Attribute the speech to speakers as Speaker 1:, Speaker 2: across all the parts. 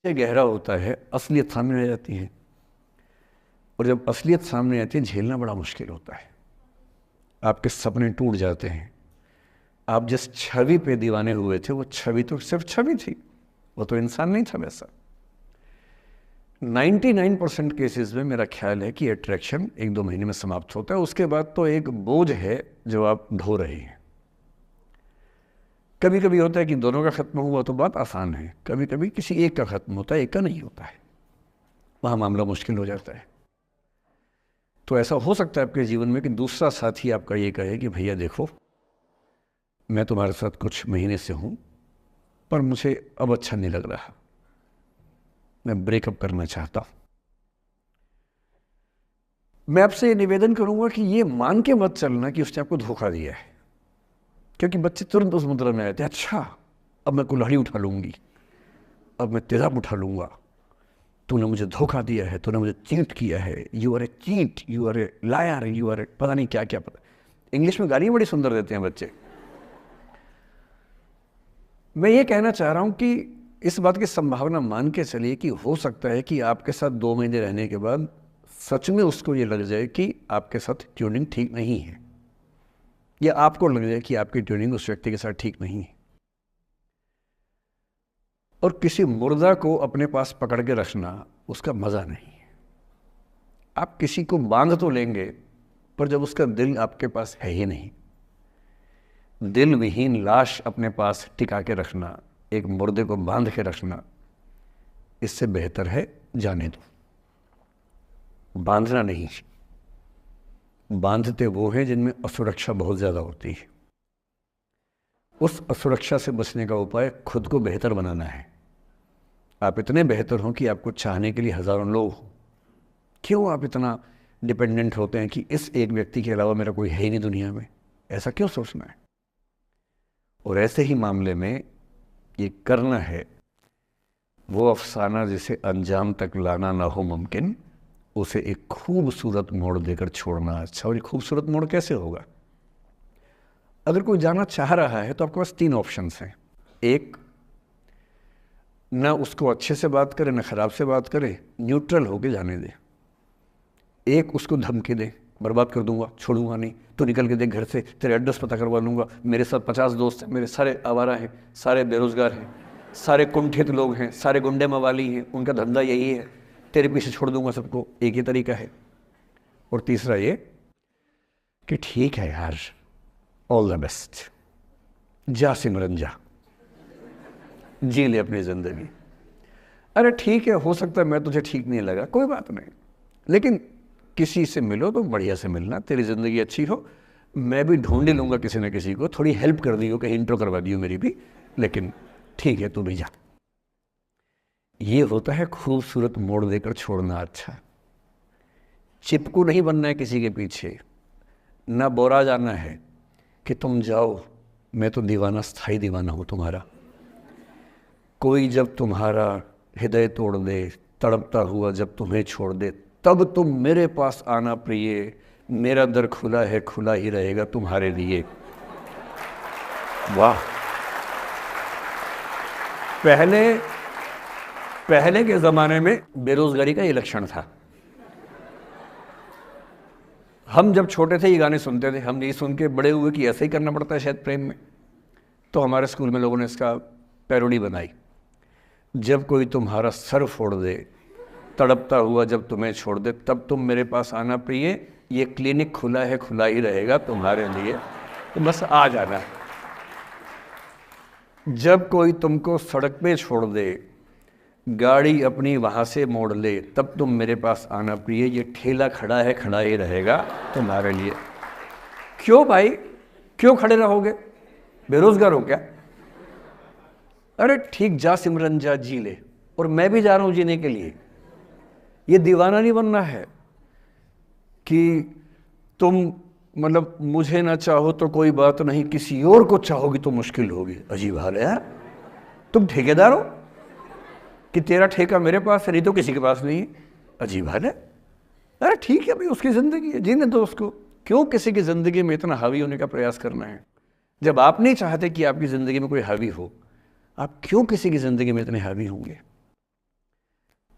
Speaker 1: से गहरा होता है, असलियत सामने आ जाती है। और जब असलियत सामने आती है झेलना बड़ा मुश्किल होता है। आपके सपने टूट जाते हैं। आप जिस छवि पे दीवाने हुए थे वो छवि तो सिर्फ छवि थी, वो तो इंसान नहीं था वैसा। 99% केसेस में मेरा ख्याल है कि अट्रैक्शन 1-2 महीने में समाप्त होता है। उसके बाद तो एक बोझ है जो आप ढो रहे हैं। कभी कभी होता है कि दोनों का खत्म हुआ तो बात आसान है, कभी कभी किसी एक का खत्म होता है, एक का नहीं होता है, वहां मामला मुश्किल हो जाता है। तो ऐसा हो सकता है आपके जीवन में कि दूसरा साथी आपका ये कहे कि भैया देखो, मैं तुम्हारे साथ कुछ महीने से हूं पर मुझे अब अच्छा नहीं लग रहा, मैं ब्रेकअप करना चाहता हूं। मैं आपसे ये निवेदन करूंगा कि ये मान के मत चलना कि उसने आपको धोखा दिया है, क्योंकि बच्चे तुरंत उस मुद्रा में आते हैं, अच्छा अब मैं कुल्हाड़ी उठा लूंगी, अब मैं तेजाब उठा लूंगा, तूने मुझे धोखा दिया है, तूने मुझे चीट किया है, you are a cheat, you are a liar, you are a पता नहीं क्या क्या। पता इंग्लिश में गालियां बड़ी सुंदर देते हैं बच्चे। मैं ये कहना चाह रहा हूं कि इस बात की संभावना मान के चलिए कि हो सकता है कि आपके साथ 2 महीने रहने के बाद सच में उसको ये लग जाए कि आपके साथ ट्यूनिंग ठीक नहीं है, या आपको लग जाए कि आपकी ट्यूनिंग उस व्यक्ति के साथ ठीक नहीं है। और किसी मुर्दा को अपने पास पकड़ के रखना उसका मजा नहीं है। आप किसी को बांध तो लेंगे, पर जब उसका दिल आपके पास है ही नहीं, दिल विहीन लाश अपने पास टिका के रखना, एक मुर्दे को बांध के रखना, इससे बेहतर है जाने दो। बांधना नहीं, बांधते वो हैं जिनमें असुरक्षा बहुत ज्यादा होती है। उस असुरक्षा से बचने का उपाय खुद को बेहतर बनाना है। आप इतने बेहतर हों कि आपको चाहने के लिए हजारों लोग हों। क्यों आप इतना डिपेंडेंट होते हैं कि इस एक व्यक्ति के अलावा मेरा कोई है ही नहीं दुनिया में? ऐसा क्यों सोचना है? और ऐसे ही मामले में ये करना है वो अफसाना जिसे अंजाम तक लाना ना हो मुमकिन, उसे एक खूबसूरत मोड़ देकर छोड़ना अच्छा। और ये खूबसूरत मोड़ कैसे होगा? अगर कोई जाना चाह रहा है तो आपके पास 3 ऑप्शंस हैं। एक, ना उसको अच्छे से बात करे ना खराब से बात करे, न्यूट्रल होके जाने दे। एक, उसको धमकी दे, बर्बाद कर दूंगा, छोड़ूंगा नहीं, तो निकल के देख घर से, तेरे एड्रेस पता करवा लूंगा, मेरे साथ 50 दोस्त हैं, मेरे सारे आवारा हैं, सारे बेरोजगार हैं, सारे कुंठित लोग हैं, सारे गुंडे मवाली हैं, उनका धंधा यही है, तेरे पीछे छोड़ दूंगा सबको। एक ही तरीका है। और तीसरा ये कि ठीक है यार, ऑल द बेस्ट, जा सिमरन जा, जी ले अपनी जिंदगी। अरे ठीक है, हो सकता है मैं तुझे ठीक नहीं लगा, कोई बात नहीं, लेकिन किसी से मिलो तो बढ़िया से मिलना, तेरी ज़िंदगी अच्छी हो। मैं भी ढूंढ ही लूँगा किसी न किसी को, थोड़ी हेल्प कर दियो, कहीं इंट्रो करवा दियो मेरी भी, लेकिन ठीक है तू भी जा। ये होता है खूबसूरत मोड़ देकर छोड़ना अच्छा। चिपकू नहीं बनना है किसी के पीछे, ना बोरा जाना है कि तुम जाओ, मैं तो दीवाना, स्थाई दीवाना हूँ तुम्हारा। कोई जब तुम्हारा हृदय तोड़ दे, तड़पता हुआ जब तुम्हें छोड़ दे, तब तुम मेरे पास आना प्रिय, मेरा दर खुला है, खुला ही रहेगा तुम्हारे लिए। वाह! पहले के ज़माने में बेरोज़गारी का ये लक्षण था। हम जब छोटे थे ये गाने सुनते थे, हम ये सुन के बड़े हुए कि ऐसे ही करना पड़ता है शायद प्रेम में। तो हमारे स्कूल में लोगों ने इसका पैरोडी बनाई। जब कोई तुम्हारा सर फोड़ दे, तड़पता हुआ जब तुम्हें छोड़ दे, तब तुम मेरे पास आना प्रिय, ये क्लिनिक खुला है, खुला ही रहेगा तुम्हारे लिए, तो बस आ जाना। जब कोई तुमको सड़क पे छोड़ दे, गाड़ी अपनी वहाँ से मोड़ ले, तब तुम मेरे पास आना प्रिय, ये ठेला खड़ा है, खड़ा ही रहेगा तुम्हारे लिए। क्यों भाई, क्यों खड़े रहोगे? बेरोजगार हो क्या? अरे ठीक, जा सिमरन जा, जी ले, और मैं भी जा रहा हूँ जीने के लिए। ये दीवाना नहीं बनना है कि तुम मतलब मुझे ना चाहो तो कोई बात नहीं, किसी और को चाहोगी तो मुश्किल होगी। अजीब हाल है यार। तुम ठेकेदार हो कि तेरा ठेका मेरे पास है, नहीं तो किसी के पास नहीं है। अजीब हाल है। अरे ठीक है भाई, उसकी ज़िंदगी है, जीने दो उसको। क्यों किसी की ज़िंदगी में इतना हावी होने का प्रयास करना है? जब आप नहीं चाहते कि आपकी ज़िंदगी में कोई हावी हो, आप क्यों किसी की ज़िंदगी में इतने हावी होंगे?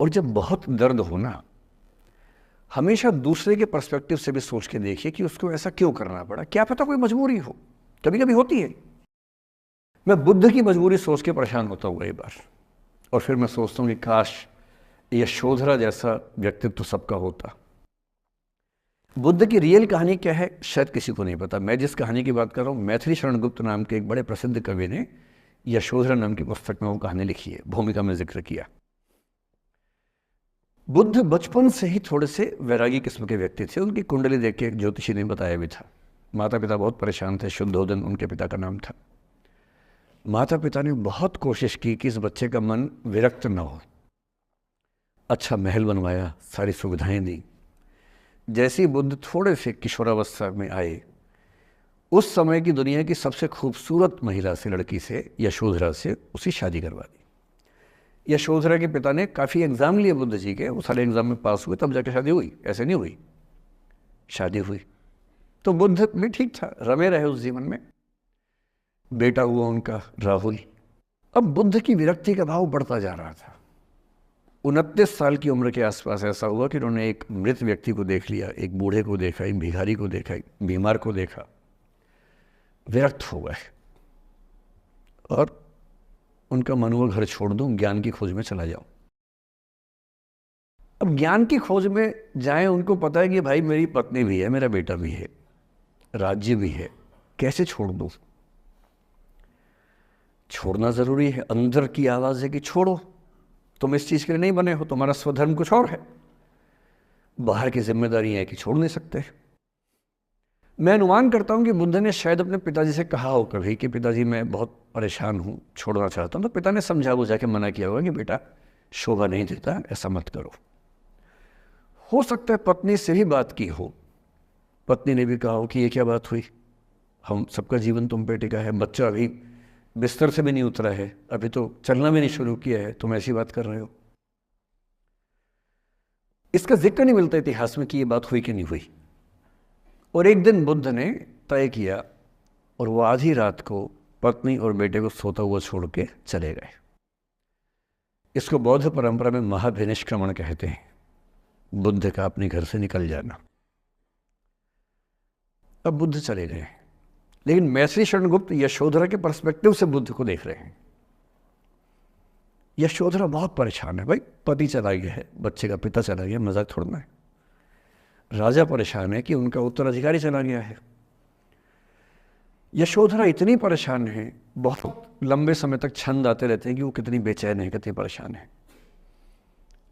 Speaker 1: और जब बहुत दर्द हो ना, हमेशा दूसरे के पर्सपेक्टिव से भी सोच के देखिए कि उसको ऐसा क्यों करना पड़ा, क्या पता कोई मजबूरी हो, कभी कभी होती है। मैं बुद्ध की मजबूरी सोच के परेशान होता हूँ कई बार, और फिर मैं सोचता हूँ कि काश यशोधरा जैसा व्यक्तित्व सबका होता। बुद्ध की रियल कहानी क्या है शायद किसी को नहीं पता। मैं जिस कहानी की बात कर रहा हूँ, मैथिली शरण गुप्त नाम के एक बड़े प्रसिद्ध कवि ने यशोधरा नाम की पुस्तक में वो कहानी लिखी है, भूमिका में जिक्र किया। बुद्ध बचपन से ही थोड़े से वैरागी किस्म के व्यक्ति थे। उनकी कुंडली देख के एक ज्योतिषी ने बताया भी था। माता पिता बहुत परेशान थे, शुद्धोदन उनके पिता का नाम था। माता पिता ने बहुत कोशिश की कि इस बच्चे का मन विरक्त न हो। अच्छा महल बनवाया, सारी सुविधाएं दी। जैसे ही बुद्ध थोड़े से किशोरावस्था में आए, उस समय की दुनिया की सबसे खूबसूरत महिला से, लड़की से, यशोधरा से उसकी शादी करवा दी। यशोधरा के पिता ने काफ़ी एग्ज़ाम लिए बुद्ध जी के, वो सारे एग्ज़ाम में पास हुए, तब जाकर शादी हुई, ऐसे नहीं हुई। शादी हुई तो बुद्ध भी ठीक था, रमे रहे उस जीवन में। बेटा हुआ उनका राहुल। अब बुद्ध की विरक्ति का भाव बढ़ता जा रहा था। 29 साल की उम्र के आसपास ऐसा हुआ कि उन्होंने एक मृत व्यक्ति को देख लिया, एक बूढ़े को देखा, एक भिखारी को देखा, एक बीमार को देखा। विरक्त हो गए और उनका मन हुआ घर छोड़ दूं, ज्ञान की खोज में चला जाऊं। अब ज्ञान की खोज में जाएं, उनको पता है कि भाई मेरी पत्नी भी है, मेरा बेटा भी है, राज्य भी है, कैसे छोड़ दूं। छोड़ना जरूरी है। अंदर की आवाज है कि छोड़ो, तुम इस चीज के लिए नहीं बने हो, तुम्हारा स्वधर्म कुछ और है। बाहर की जिम्मेदारी है कि छोड़ नहीं सकते। मैं अनुमान करता हूं कि बुद्ध ने शायद अपने पिताजी से कहा हो कभी कि पिताजी मैं बहुत परेशान हूं, छोड़ना चाहता हूं। तो पिता ने समझा बुझा के मना किया होगा कि बेटा शोभा नहीं देता, ऐसा मत करो। हो सकता है पत्नी से भी बात की हो, पत्नी ने भी कहा हो कि ये क्या बात हुई, हम सबका जीवन तुम पे टिका है, बच्चा अभी बिस्तर से भी नहीं उतरा है, अभी तो चलना भी नहीं शुरू किया है, तुम ऐसी बात कर रहे हो। इसका जिक्र नहीं मिलता इतिहास में कि ये बात हुई कि नहीं हुई। और एक दिन बुद्ध ने तय किया और वो आधी रात को पत्नी और बेटे को सोता हुआ छोड़ के चले गए। इसको बौद्ध परंपरा में महाभिनिष्क्रमण कहते हैं, बुद्ध का अपने घर से निकल जाना। अब बुद्ध चले गए, लेकिन मैथिली शरण गुप्त यशोधरा के पर्सपेक्टिव से बुद्ध को देख रहे हैं। यशोधरा बहुत परेशान है, भाई पति चला गया है, बच्चे का पिता चला गया, मजाक थोड़ना है। राजा परेशान है कि उनका उत्तराधिकारी चला गया है। यशोधरा इतनी परेशान है, बहुत लंबे समय तक छंद आते रहते हैं कि वो कितनी बेचैन है, कितनी परेशान है।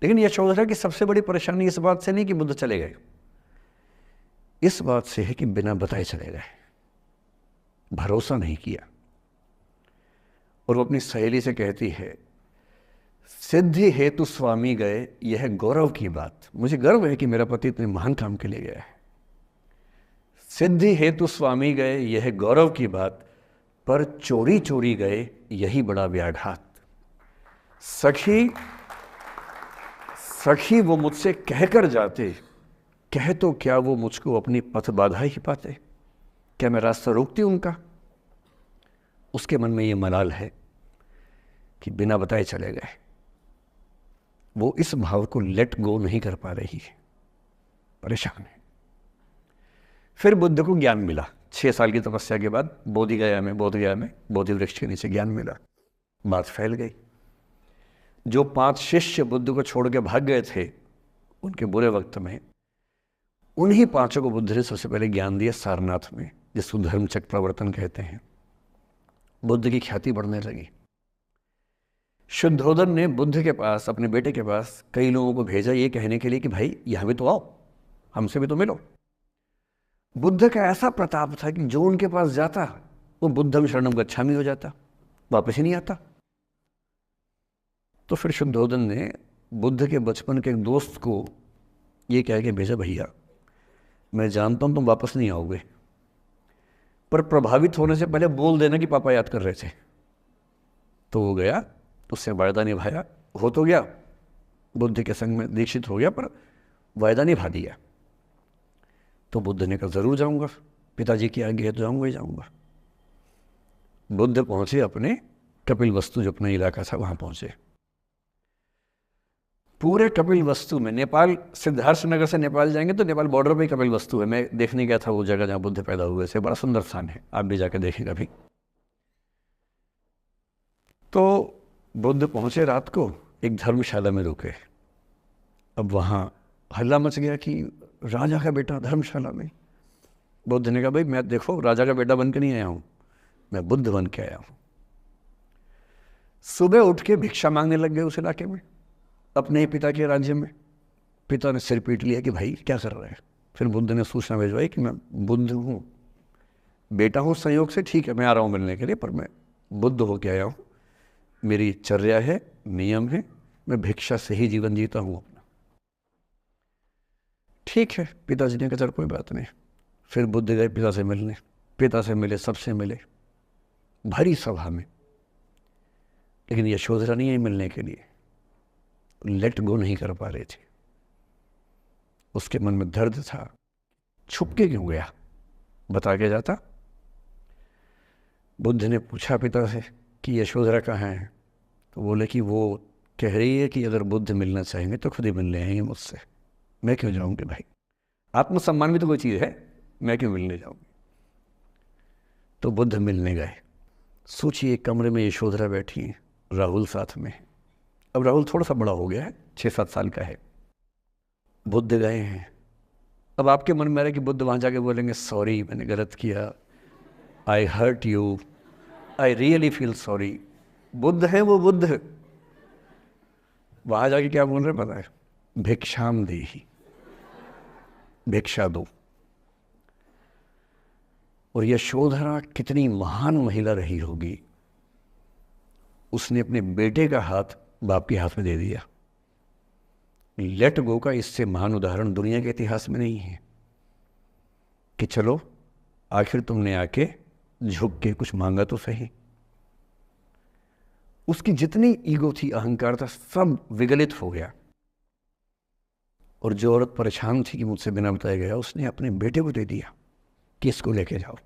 Speaker 1: लेकिन यशोधरा की सबसे बड़ी परेशानी इस बात से नहीं कि बुद्ध चले गए, इस बात से है कि बिना बताए चले गए, भरोसा नहीं किया। और वो अपनी सहेली से कहती है, सिद्धि हेतु स्वामी गए, यह गौरव की बात। मुझे गर्व है कि मेरा पति इतने महान काम के लिए गया है। सिद्धि हेतु स्वामी गए, यह गौरव की बात, पर चोरी चोरी गए, यही बड़ा व्याघात। सखी सखी वो मुझसे कहकर जाते, कह तो क्या वो मुझको अपनी पथ बाधा ही पाते, क्या मैं रास्ता रोकती उनका। उसके मन में ये मलाल है कि बिना बताए चले गए। वो इस भाव को लेट गो नहीं कर पा रही है, परेशान है। फिर बुद्ध को ज्ञान मिला 6 साल की तपस्या के बाद, बोधगया में बोधि वृक्ष के नीचे ज्ञान मिला। बात फैल गई। जो 5 शिष्य बुद्ध को छोड़ के भाग गए थे उनके बुरे वक्त में, उन्हीं 5 को बुद्ध ने सबसे पहले ज्ञान दिया सारनाथ में, जिसको धर्मचक्र प्रवर्तन कहते हैं। बुद्ध की ख्याति बढ़ने लगी। शुद्धोदन ने बुद्ध के पास, अपने बेटे के पास कई लोगों को भेजा ये कहने के लिए कि भाई यहां भी तो आओ, हमसे भी तो मिलो। बुद्ध का ऐसा प्रताप था कि जो उनके पास जाता वो बुद्धम शरणम गच्छामि हो जाता, वापस ही नहीं आता। तो फिर शुद्धोदन ने बुद्ध के बचपन के एक दोस्त को ये कह के भेजा, भैया मैं जानता हूं तुम वापस नहीं आओगे, पर प्रभावित होने से पहले बोल देना कि पापा याद कर रहे थे। तो वो गया, उससे वायदा निभाया, हो तो गया, बुद्ध के संग में दीक्षित हो गया, पर वायदा निभा दिया। तो बुद्ध ने कहा जरूर जाऊंगा, पिताजी की आज्ञा है तो जाऊंगा ही जाऊंगा। बुद्ध पहुंचे अपने कपिल वस्तु, जो अपना इलाका था, वहां पहुंचे। पूरे कपिल वस्तु में, नेपाल सिद्धार्थ नगर से नेपाल जाएंगे तो नेपाल बॉर्डर पे ही कपिल वस्तु है। मैं देखने गया था वो जगह जहाँ बुद्ध पैदा हुए थे, बड़ा सुंदर स्थान है, आप भी जाकर देखें कभी। तो बुद्ध पहुंचे रात को, एक धर्मशाला में रुके। अब वहाँ हल्ला मच गया कि राजा का बेटा धर्मशाला में। बुद्ध ने कहा भाई मैं देखो राजा का बेटा बन के नहीं आया हूँ, मैं बुद्ध बन के आया हूँ। सुबह उठ के भिक्षा मांगने लग गए उस इलाके में, अपने ही पिता के राज्य में। पिता ने सिर पीट लिया कि भाई क्या कर रहे हैं। फिर बुद्ध ने सूचना भिजवाई कि मैं बुद्ध हूँ, बेटा हूँ संयोग से, ठीक है मैं आ रहा हूँ मिलने के लिए, पर मैं बुद्ध होके आया हूँ, मेरी चर्या है, नियम है, मैं भिक्षा से ही जीवन जीता हूँ अपना। ठीक है, पिताजी ने कहा चल कोई बात नहीं। फिर बुद्ध गए पिता से मिलने, पिता से मिले, सबसे मिले, भरी सभा में। लेकिन यशोधरा नहीं आई मिलने के लिए, लेट गो नहीं कर पा रहे थे। उसके मन में दर्द था, छुप के क्यों गया, बता के जाता। बुद्ध ने पूछा पिता से कि यशोधरा कहाँ है, तो बोले कि वो कह रही है कि अगर बुद्ध मिलना चाहेंगे तो खुद ही मिलने आएंगे मुझसे, मैं क्यों जाऊंगी भाई, आत्मसम्मान भी तो कोई चीज़ है, मैं क्यों मिलने जाऊंगी। तो बुद्ध मिलने गए। सोचिए एक कमरे में यशोधरा बैठी है, राहुल साथ में। अब राहुल थोड़ा सा बड़ा हो गया है, 6-7 साल का है। बुद्ध गए हैं। अब आपके मन में आ रहा है कि बुद्ध वहाँ जाके बोलेंगे सॉरी मैंने गलत किया, I hurt you, I really feel sorry. बुद्ध है वो बुद्ध, वहाँ जाके क्या बोल रहे पता है, भिक्षाम देहि, भिक्षा दो। और यशोधरा कितनी महान महिला रही होगी, उसने अपने बेटे का हाथ बाप के हाथ में दे दिया। लेट गो का इससे महान उदाहरण दुनिया के इतिहास में नहीं है कि चलो आखिर तुमने आके झुक के कुछ मांगा तो सही। उसकी जितनी ईगो थी, अहंकार था, सब विगलित हो गया। और जो औरत परेशान थी कि मुझसे बिना बताए गया, उसने अपने बेटे को दे दिया कि इसको लेके जाओ।